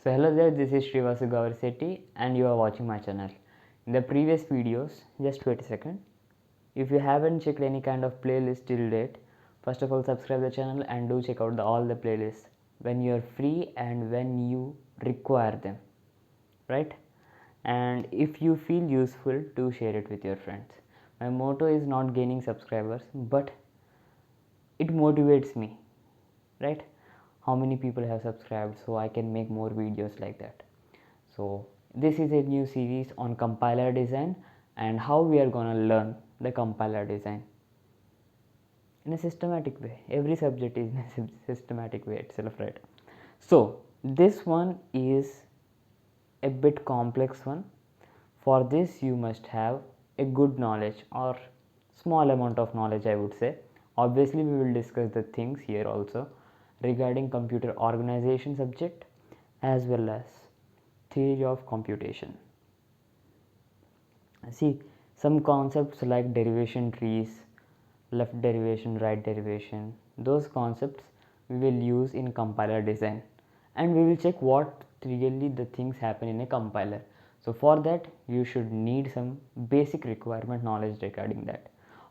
So hello there, this is Srivasu Gaurisetti and you are watching my channel. In the previous videos, just wait a second. If you haven't checked any kind of playlist till date, first of all subscribe the channel and do check out all the playlists when you are free and when you require them, right? And if you feel useful, do share it with your friends. My motto is not gaining subscribers, but it motivates me, right? How many people have subscribed so I can make more videos like that. So this is a new series on compiler design and how we are gonna learn the compiler design in a systematic way. Every subject is in a systematic way itself, right? So this one is a bit complex one. For this you must have a good knowledge or small amount of knowledge, I would say. Obviously we will discuss the things here also regarding computer organization subject as well as theory of computation. See, some concepts like derivation trees, left derivation, right derivation, those concepts we will use in compiler design, and we will check what really the things happen in a compiler. So for that you should need some basic requirement knowledge regarding that.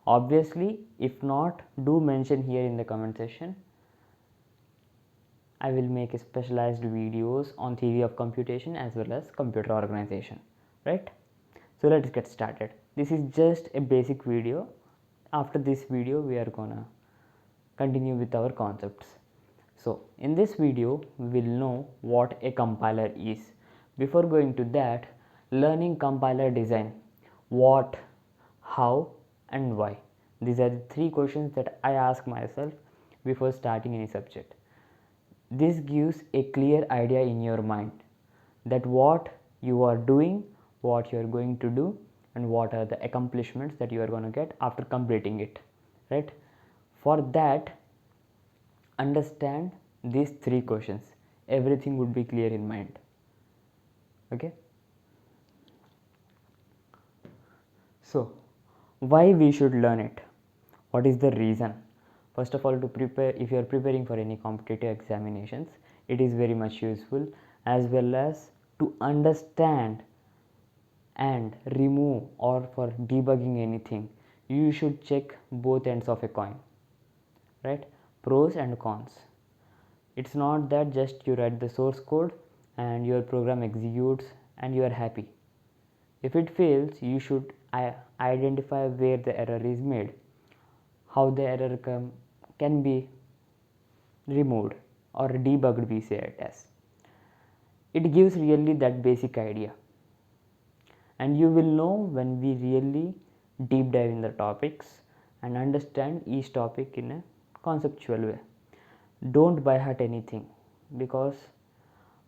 Obviously, if not, do mention here in the comment section. I will make a specialized videos on theory of computation as well as computer organization, right? So let's get started. This is just a basic video. After this video we are gonna continue with our concepts. So in this video we will know what a compiler is. Before going to that, learning compiler design: what, how and why. These are the three questions that I ask myself before starting any subject. This gives a clear idea in your mind that what you are doing, what you are going to do, and what are the accomplishments that you are going to get after completing it, right? For that, understand these three questions. Everything would be clear in mind. Okay? So, why we should learn it? What is the reason? First of all, to prepare, if you are preparing for any competitive examinations, it is very much useful, as well as to understand and remove, or for debugging anything, you should check both ends of a coin, right? Pros and cons. It's not that just you write the source code and your program executes and you are happy. If it fails, you should identify where the error is made, how the error can be removed or debugged, we say it as. It gives really that basic idea, and you will know when we really deep dive in the topics and understand each topic in a conceptual way. Don't by heart anything, because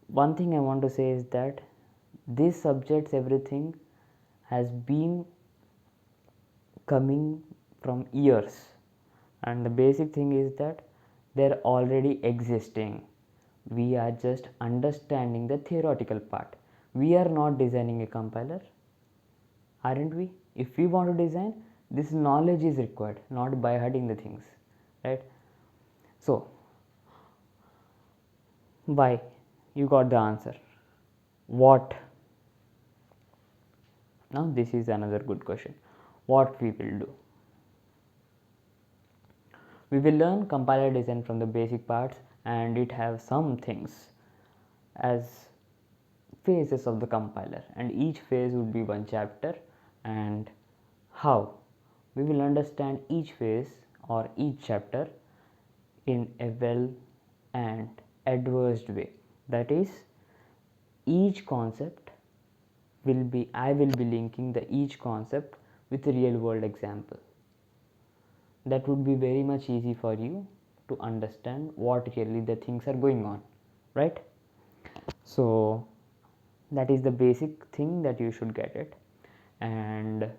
one thing I want to say is that these subjects, everything has been coming from years, and the basic thing is that they're already existing. We are just understanding the theoretical part. We are not designing a compiler, aren't we? If we want to design, this knowledge is required, not by hiding the things, right? So why? You got the answer. What? Now this is another good question. What we will do? We will learn compiler design from the basic parts, and it have some things as phases of the compiler, and each phase would be one chapter. And how? We will understand each phase or each chapter in a well and advanced way. That is, each concept will be, I will be linking the each concept with a real world example. That would be very much easy for you to understand what really the things are going on, right? So that is the basic thing that you should get it. And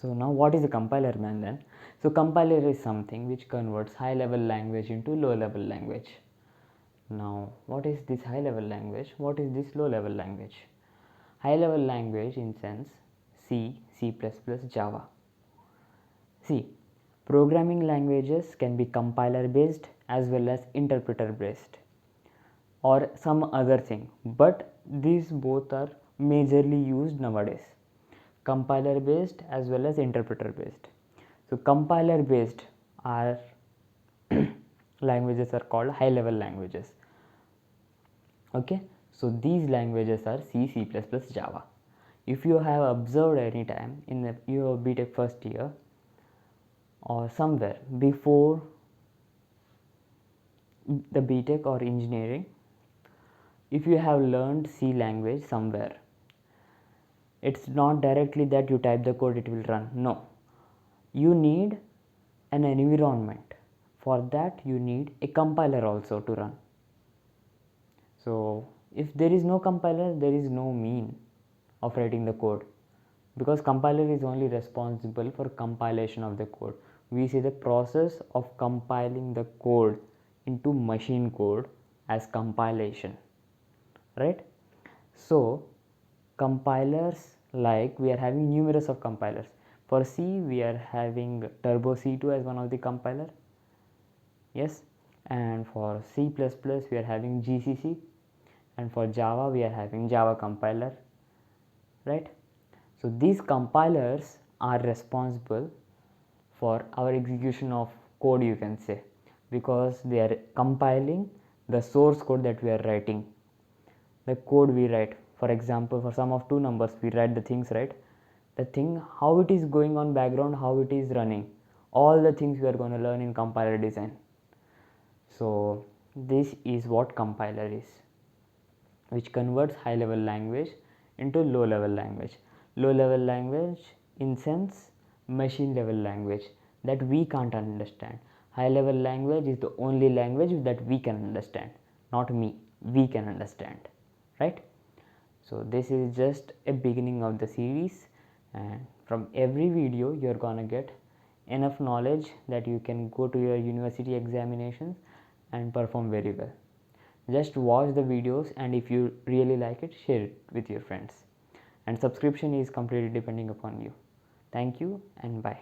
so now what is a compiler, man? Then, so compiler is something which converts high level language into low level language. Now what is this high level language? What is this low level language? High level language in sense C, C++, Java. See, programming languages can be compiler based as well as interpreter based. or some other thing, but these both are majorly used nowadays, compiler based as well as interpreter based. So compiler based are languages are called high level languages. Okay, so these languages are C, C++, Java. If you have observed any time in your BTech first year or somewhere before the BTech or engineering, if you have learned C language somewhere, it's not directly that you type the code it will run. No, you need an environment. For that you need a compiler also to run. So if there is no compiler, there is no mean of writing the code, because compiler is only responsible for compilation of the code. We see the process of compiling the code into machine code as compilation, right? So compilers, like we are having numerous of compilers. For C we are having Turbo C2 as one of the compiler, yes, and for C++ we are having GCC, and for Java we are having Java compiler, right? So these compilers are responsible for our execution of code, you can say, because they are compiling the source code that we are writing, the code we write. For example, for sum of two numbers we write the things, right? The thing, how it is going on background, how it is running, all the things we are going to learn in compiler design. So this is what compiler is, which converts high level language into low level language. Low level language in sense machine level language that we can't understand. High level language is the only language that we can understand, not me, we can understand, right? So this is just a beginning of the series, and from every video you are gonna get enough knowledge that you can go to your university examinations and perform very well. Just watch the videos, and if you really like it, share it with your friends, and subscription is completely depending upon you. Thank you and bye.